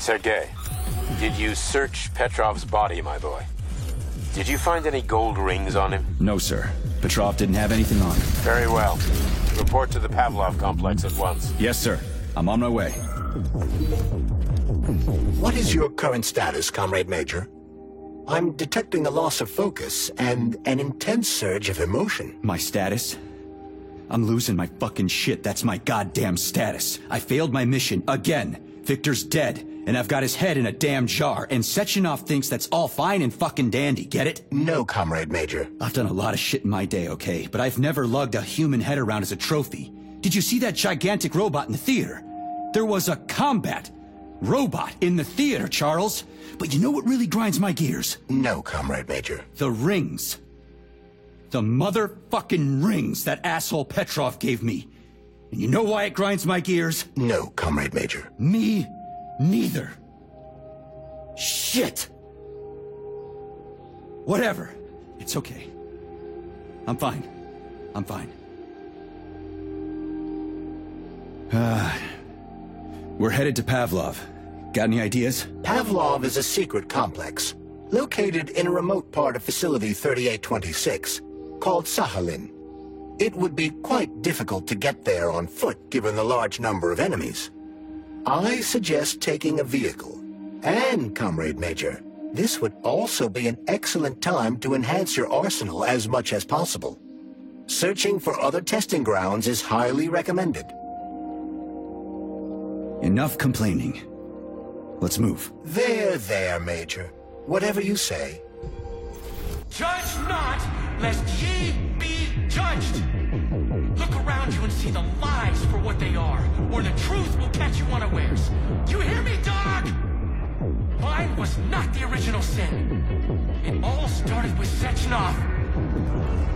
Sergei, did you search Petrov's body, my boy? Did you find any gold rings on him? No, sir. Petrov didn't have anything on him. Very well. Report to the Pavlov complex at once. Yes, sir. I'm on my way. What is your current status, Comrade Major? I'm detecting a loss of focus and an intense surge of emotion. My status? I'm losing my fucking shit. That's my goddamn status. I failed my mission again. Victor's dead, and I've got his head in a damn jar, and Sechenov thinks that's all fine and fucking dandy, get it? No, Comrade Major. I've done a lot of shit in my day, okay? But I've never lugged a human head around as a trophy. Did you see that gigantic robot in the theater? There was a combat robot in the theater, Charles. But you know what really grinds my gears? No, Comrade Major. The rings. The motherfucking rings that asshole Petrov gave me. And you know why it grinds my gears? No, Comrade Major. Me neither. Shit. Whatever. It's okay. I'm fine. I'm fine. We're headed to Pavlov. Got any ideas? Pavlov is a secret complex, located in a remote part of Facility 3826, called Sakhalin. It would be quite difficult to get there on foot given the large number of enemies. I suggest taking a vehicle. And, Comrade Major, this would also be an excellent time to enhance your arsenal as much as possible. Searching for other testing grounds is highly recommended. Enough complaining. Let's move. There, Major. Whatever you say. Judge not, lest ye be judged. Look around you and see the lies for what they are, or the truth will catch you unawares. You hear me, dog? Mine was not the original sin. It all started with Sechenov.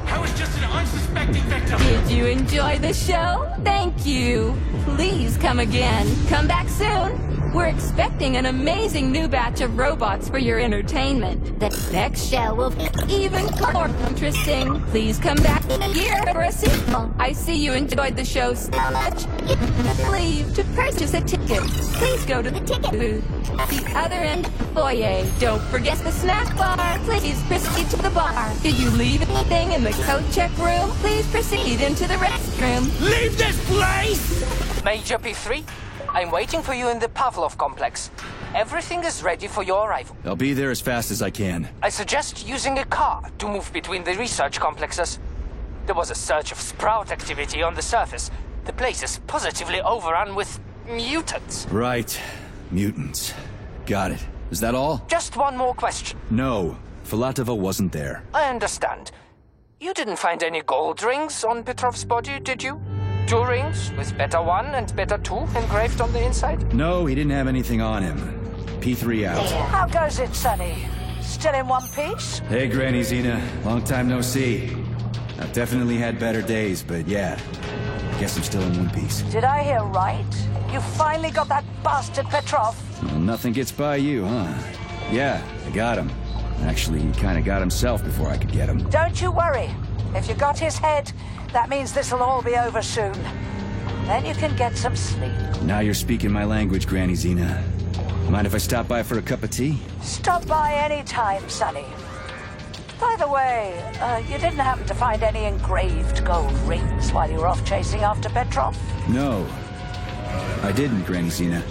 I was just an unsuspecting victim. Did you enjoy the show? Thank you. Please come again. Come back soon. We're expecting an amazing new batch of robots for your entertainment. The next show will be even more interesting. Please come back here for a sequel. I see you enjoyed the show so much. Leave to purchase a ticket. Please go to the ticket booth. The other end of the foyer. Don't forget the snack bar. Please proceed to the bar. Did you leave anything in the coat check room? Please proceed into the restroom. Leave this place! Major P3, I'm waiting for you in the Pavlov complex. Everything is ready for your arrival. I'll be there as fast as I can. I suggest using a car to move between the research complexes. There was a surge of sprout activity on the surface. The place is positively overrun with mutants. Right. Mutants. Got it. Is that all? Just one more question. No. Filatova wasn't there. I understand. You didn't find any gold rings on Petrov's body, did you? 2 rings with Beta 1 and Beta 2 engraved on the inside? No, he didn't have anything on him. P3 out. How goes it, Sonny? Still in one piece? Hey, Granny Zena. Long time no see. I've definitely had better days, but yeah. I guess I'm still in one piece. Did I hear right? You finally got that bastard Petrov? Well, nothing gets by you, huh? Yeah, I got him. Actually, he kind of got himself before I could get him. Don't you worry. If you got his head, that means this'll all be over soon. Then you can get some sleep. Now you're speaking my language, Granny Zena. Mind if I stop by for a cup of tea? Stop by any time, Sonny. By the way, you didn't happen to find any engraved gold rings while you were off chasing after Petrov? No. I didn't, Granny Zena.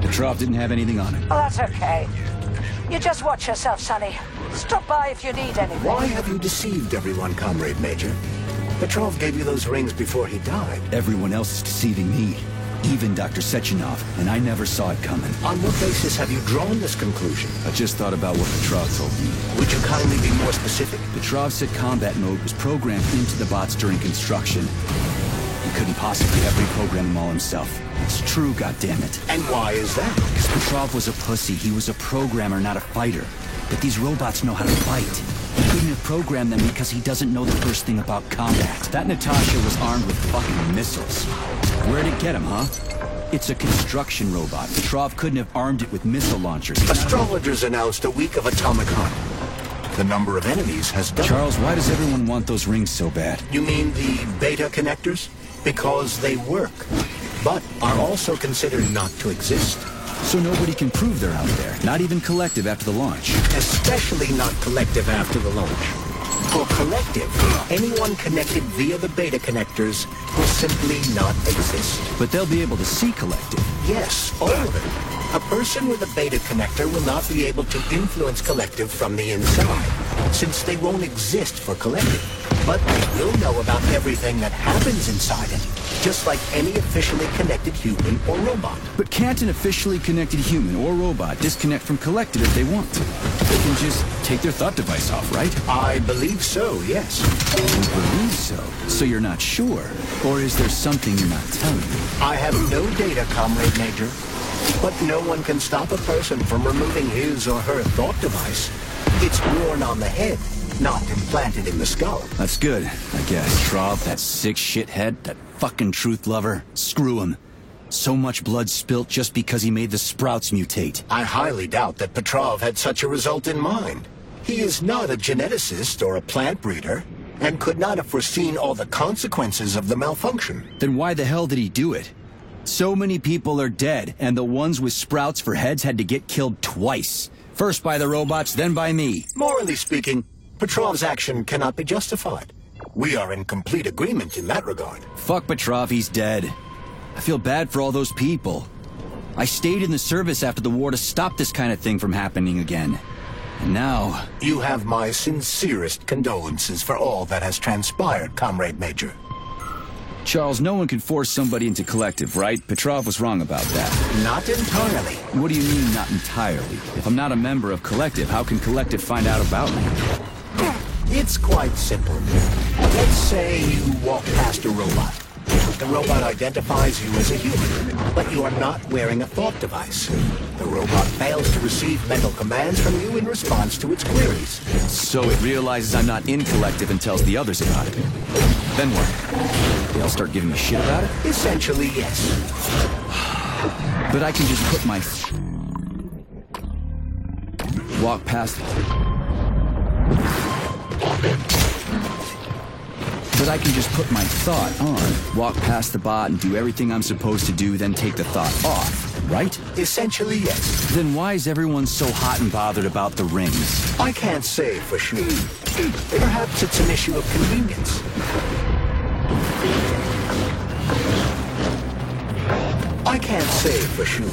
Petrov didn't have anything on him. Oh, that's okay. You just watch yourself, Sonny. Stop by if you need anything. Why have you deceived everyone, Comrade Major? Petrov gave you those rings before he died. Everyone else is deceiving me. Even Dr. Sechenov, and I never saw it coming. On what basis have you drawn this conclusion? I just thought about what Petrov told me. Would you kindly be more specific? Petrov said combat mode was programmed into the bots during construction. He couldn't possibly have reprogrammed them all himself. It's true, goddammit. And why is that? Because Petrov was a pussy. He was a programmer, not a fighter. But these robots know how to fight. He couldn't have programmed them because he doesn't know the first thing about combat. That Natasha was armed with fucking missiles. Where'd it get him, huh? It's a construction robot. Petrov couldn't have armed it with missile launchers. Astrologers announced a week of atomic hunt. The number of enemies has doubled. Charles, why does everyone want those rings so bad? You mean the beta connectors? Because they work, but are also considered not to exist. So nobody can prove they're out there, not even Collective after the launch. Especially not Collective after the launch. For Collective, anyone connected via the beta connectors will simply not exist. But they'll be able to see Collective. Yes, all of it. A person with a beta connector will not be able to influence Collective from the inside, since they won't exist for Collective. But they will know about everything that happens inside it, just like any officially connected human or robot. But can't an officially connected human or robot disconnect from Collective if they want to? They can just take their thought device off, right? I believe so, yes. You believe so? So you're not sure? Or is there something you're not telling me? I have no data, Comrade Major. But no one can stop a person from removing his or her thought device. It's worn on the head, not implanted in the skull. That's good, I guess. Petrov, that sick shithead, that fucking truth lover. Screw him. So much blood spilt just because he made the sprouts mutate. I highly doubt that Petrov had such a result in mind. He is not a geneticist or a plant breeder, and could not have foreseen all the consequences of the malfunction. Then why the hell did he do it? So many people are dead, and the ones with sprouts for heads had to get killed twice. First by the robots, then by me. Morally speaking, Petrov's action cannot be justified. We are in complete agreement in that regard. Fuck Petrov, he's dead. I feel bad for all those people. I stayed in the service after the war to stop this kind of thing from happening again. And now... You have my sincerest condolences for all that has transpired, Comrade Major. Charles, no one can force somebody into Collective, right? Petrov was wrong about that. Not entirely. What do you mean, not entirely? If I'm not a member of Collective, how can Collective find out about me? It's quite simple. Let's say you walk past a robot. The robot identifies you as a human, but you are not wearing a thought device. The robot fails to receive mental commands from you in response to its queries. So it realizes I'm not in Collective and tells the others about it. Then what? They'll start giving me shit about it? Essentially, yes. But I can just put my... walk past... But I can just put my thought on, walk past the bot and do everything I'm supposed to do, then take the thought off, right? Essentially, yes. Then why is everyone so hot and bothered about the rings? I can't say for sure. Perhaps it's an issue of convenience. I can't say for sure.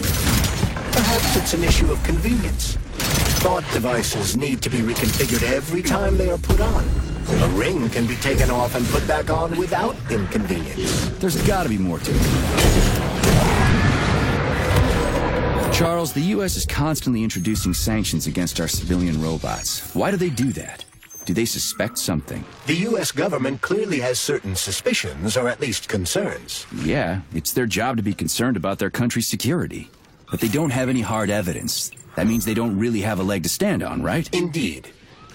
Perhaps it's an issue of convenience. Thought devices need to be reconfigured every time they are put on. A ring can be taken off and put back on without inconvenience. There's gotta be more to it. Charles, the U.S. is constantly introducing sanctions against our civilian robots. Why do they do that? Do they suspect something? The U.S. government clearly has certain suspicions, or at least concerns. Yeah, it's their job to be concerned about their country's security. But they don't have any hard evidence. That means they don't really have a leg to stand on, right? Indeed.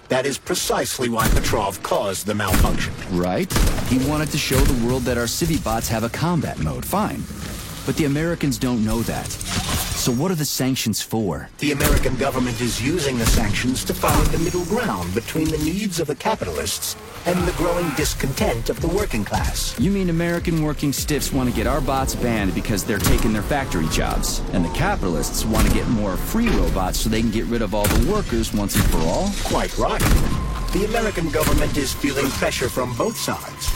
That is precisely why Petrov caused the malfunction. Right? He wanted to show the world that our Civibots have a combat mode, fine. But the Americans don't know that. So what are the sanctions for? The American government is using the sanctions to find the middle ground between the needs of the capitalists and the growing discontent of the working class. You mean American working stiffs want to get our bots banned because they're taking their factory jobs, and the capitalists want to get more free robots so they can get rid of all the workers once and for all? Quite right. The American government is feeling pressure from both sides.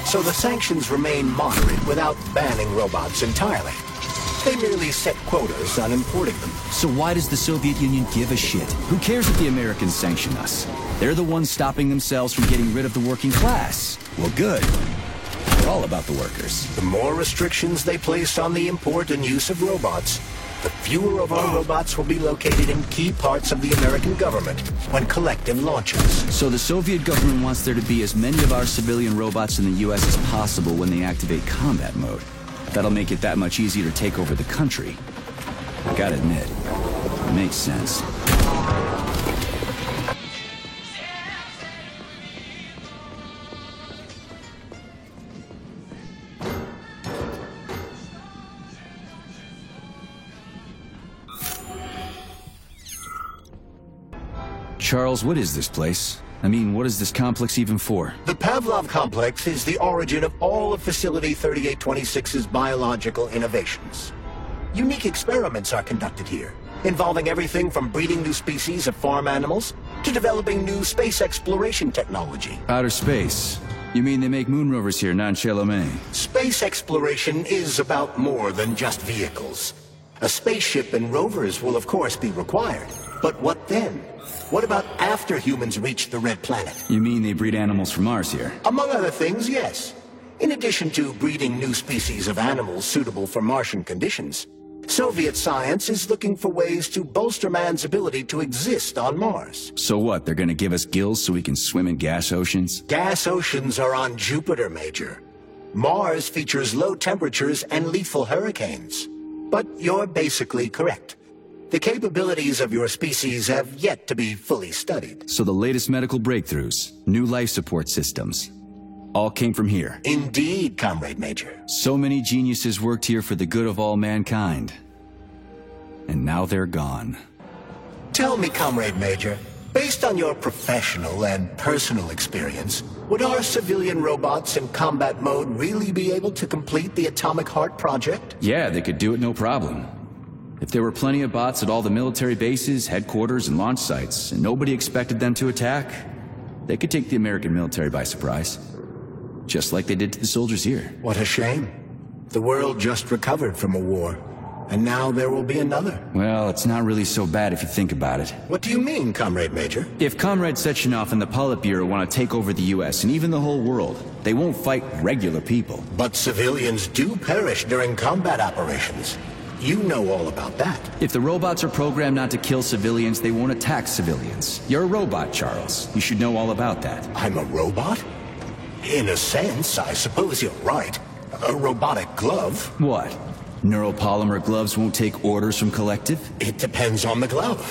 So the sanctions remain moderate without banning robots entirely. They merely set quotas on importing them. So why does the Soviet Union give a shit? Who cares if the Americans sanction us? They're the ones stopping themselves from getting rid of the working class. Well, good. They're all about the workers. The more restrictions they place on the import and use of robots, the fewer of our robots will be located in key parts of the American government when Collective launches. So the Soviet government wants there to be as many of our civilian robots in the U.S. as possible when they activate combat mode. That'll make it that much easier to take over the country. I gotta admit, it makes sense. Charles, what is this place? I mean, what is this complex even for? The Pavlov complex is the origin of all of Facility 3826's biological innovations. Unique experiments are conducted here, involving everything from breeding new species of farm animals to developing new space exploration technology. Outer space? You mean they make moon rovers here, non-Chalamet? Space exploration is about more than just vehicles. A spaceship and rovers will of course be required. But what then? What about after humans reach the Red Planet? You mean they breed animals from Mars here? Among other things, yes. In addition to breeding new species of animals suitable for Martian conditions, Soviet science is looking for ways to bolster man's ability to exist on Mars. So what, they're gonna give us gills so we can swim in gas oceans? Gas oceans are on Jupiter, Major. Mars features low temperatures and lethal hurricanes. But you're basically correct. The capabilities of your species have yet to be fully studied. So the latest medical breakthroughs, new life support systems, all came from here. Indeed, Comrade Major. So many geniuses worked here for the good of all mankind. And now they're gone. Tell me, Comrade Major, based on your professional and personal experience, would our civilian robots in combat mode really be able to complete the Atomic Heart project? Yeah, they could do it no problem. If there were plenty of bots at all the military bases, headquarters, and launch sites, and nobody expected them to attack, they could take the American military by surprise. Just like they did to the soldiers here. What a shame. The world just recovered from a war, and now there will be another. Well, it's not really so bad if you think about it. What do you mean, Comrade Major? If Comrade Sechenov and the Politburo want to take over the US and even the whole world, they won't fight regular people. But civilians do perish during combat operations. You know all about that. If the robots are programmed not to kill civilians, they won't attack civilians. You're a robot, Charles. You should know all about that. I'm a robot? In a sense, I suppose you're right. A robotic glove. What? Neuropolymer gloves won't take orders from Collective? It depends on the glove.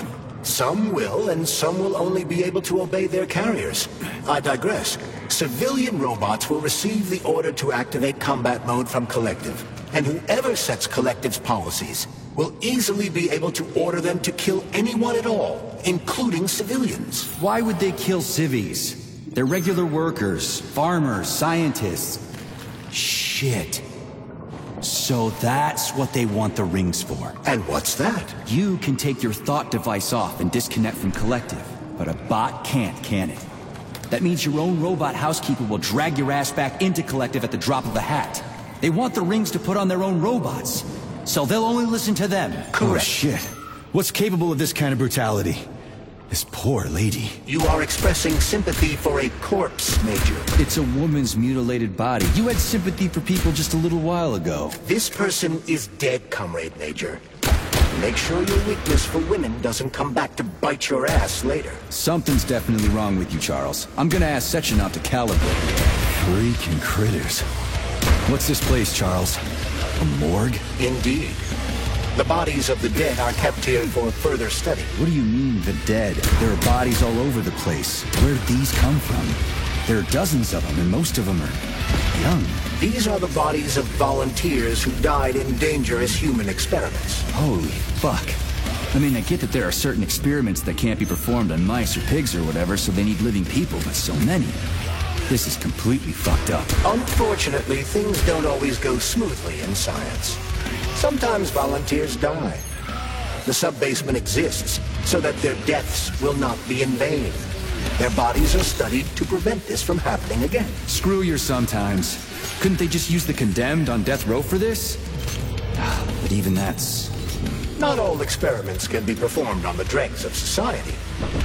Some will, and some will only be able to obey their carriers. I digress. Civilian robots will receive the order to activate combat mode from Collective, and whoever sets Collective's policies will easily be able to order them to kill anyone at all, including civilians. Why would they kill civvies? They're regular workers, farmers, scientists. Shit. So that's what they want the rings for. And what's that? You can take your thought device off and disconnect from Collective, but a bot can't, can it? That means your own robot housekeeper will drag your ass back into Collective at the drop of a hat. They want the rings to put on their own robots, so they'll only listen to them. Correct. Oh, shit. What's capable of this kind of brutality? This poor lady. You are expressing sympathy for a corpse, Major. It's a woman's mutilated body. You had sympathy for people just a little while ago. This person is dead, Comrade Major. Make sure your weakness for women doesn't come back to bite your ass later. Something's definitely wrong with you, Charles. I'm gonna ask Sechenov to calibrate. Freaking critters. What's this place, Charles? A morgue? Indeed. The bodies of the dead are kept here for further study. What do you mean, the dead? There are bodies all over the place. Where did these come from? There are dozens of them, and most of them are young. These are the bodies of volunteers who died in dangerous human experiments. Holy fuck. I mean, I get that there are certain experiments that can't be performed on mice or pigs or whatever, so they need living people, but so many. This is completely fucked up. Unfortunately, things don't always go smoothly in science. Sometimes volunteers die. The sub-basement exists so that their deaths will not be in vain. Their bodies are studied to prevent this from happening again. Screw your sometimes. Couldn't they just use the condemned on death row for this? But even that's... Not all experiments can be performed on the dregs of society.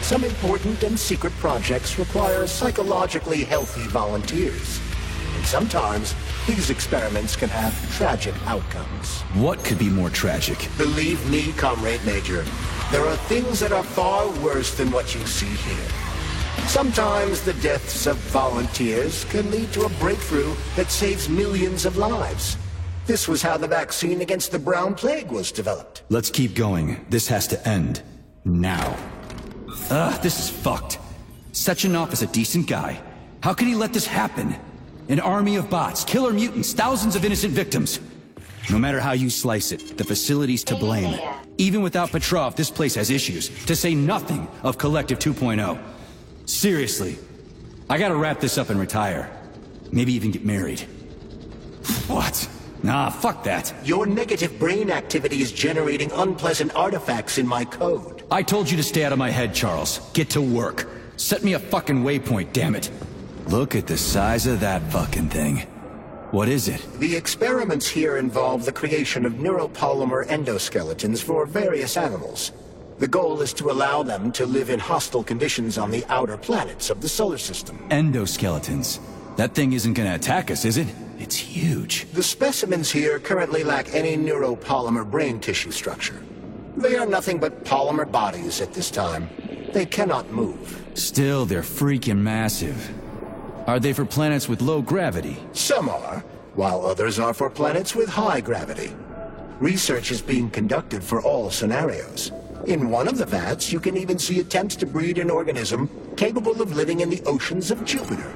Some important and secret projects require psychologically healthy volunteers. And sometimes, these experiments can have tragic outcomes. What could be more tragic? Believe me, Comrade Major, there are things that are far worse than what you see here. Sometimes the deaths of volunteers can lead to a breakthrough that saves millions of lives. This was how the vaccine against the brown plague was developed. Let's keep going. This has to end. Now. This is fucked. Sechenov is a decent guy. How could he let this happen? An army of bots, killer mutants, thousands of innocent victims. No matter how you slice it, the facility's to blame. Even without Petrov, this place has issues, to say nothing of Collective 2.0. Seriously, I gotta wrap this up and retire. Maybe even get married. What? Nah, fuck that. Your negative brain activity is generating unpleasant artifacts in my code. I told you to stay out of my head, Charles. Get to work. Set me a fucking waypoint, damn it. Look at the size of that fucking thing. What is it? The experiments here involve the creation of neuropolymer endoskeletons for various animals. The goal is to allow them to live in hostile conditions on the outer planets of the solar system. Endoskeletons. That thing isn't gonna attack us, is it? It's huge. The specimens here currently lack any neuropolymer brain tissue structure. They are nothing but polymer bodies at this time. They cannot move. Still, they're freaking massive. Are they for planets with low gravity? Some are, while others are for planets with high gravity. Research is being conducted for all scenarios. In one of the vats, you can even see attempts to breed an organism capable of living in the oceans of Jupiter.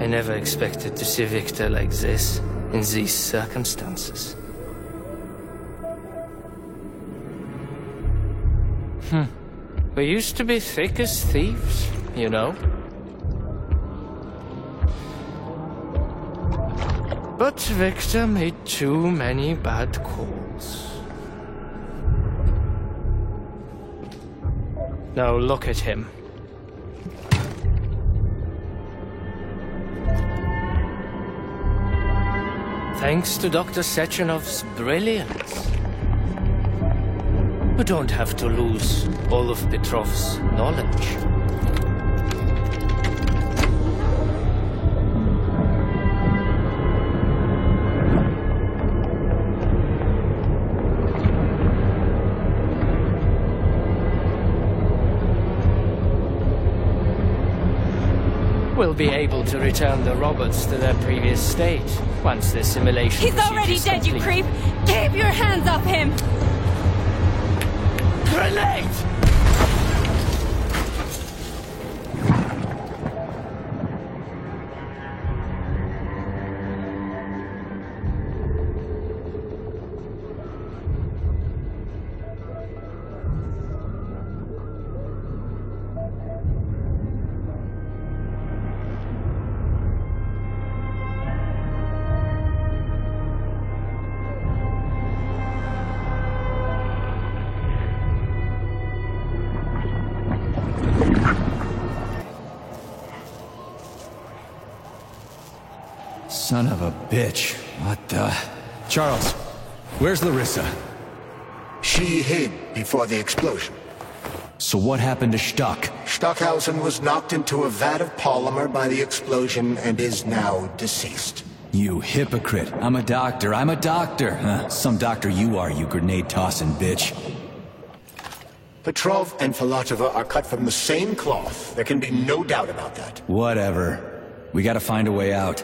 I never expected to see Victor like this, in these circumstances. We used to be thick as thieves, you know? But Victor made too many bad calls. Now look at him. Thanks to Dr. Sechenov's brilliance. We don't have to lose all of Petrov's knowledge. We'll be able to return the robots to their previous state once the simulation He's already is dead, you complete. creep! Keep your hands off him! Grenade! Son of a bitch. What the... Charles, where's Larissa? She hid before the explosion. So what happened to Stuck? Stockhausen was knocked into a vat of polymer by the explosion and is now deceased. You hypocrite. I'm a doctor. I'm a doctor. Huh? Some doctor you are, you grenade-tossing bitch. Petrov and Filatova are cut from the same cloth. There can be no doubt about that. Whatever. We gotta find a way out.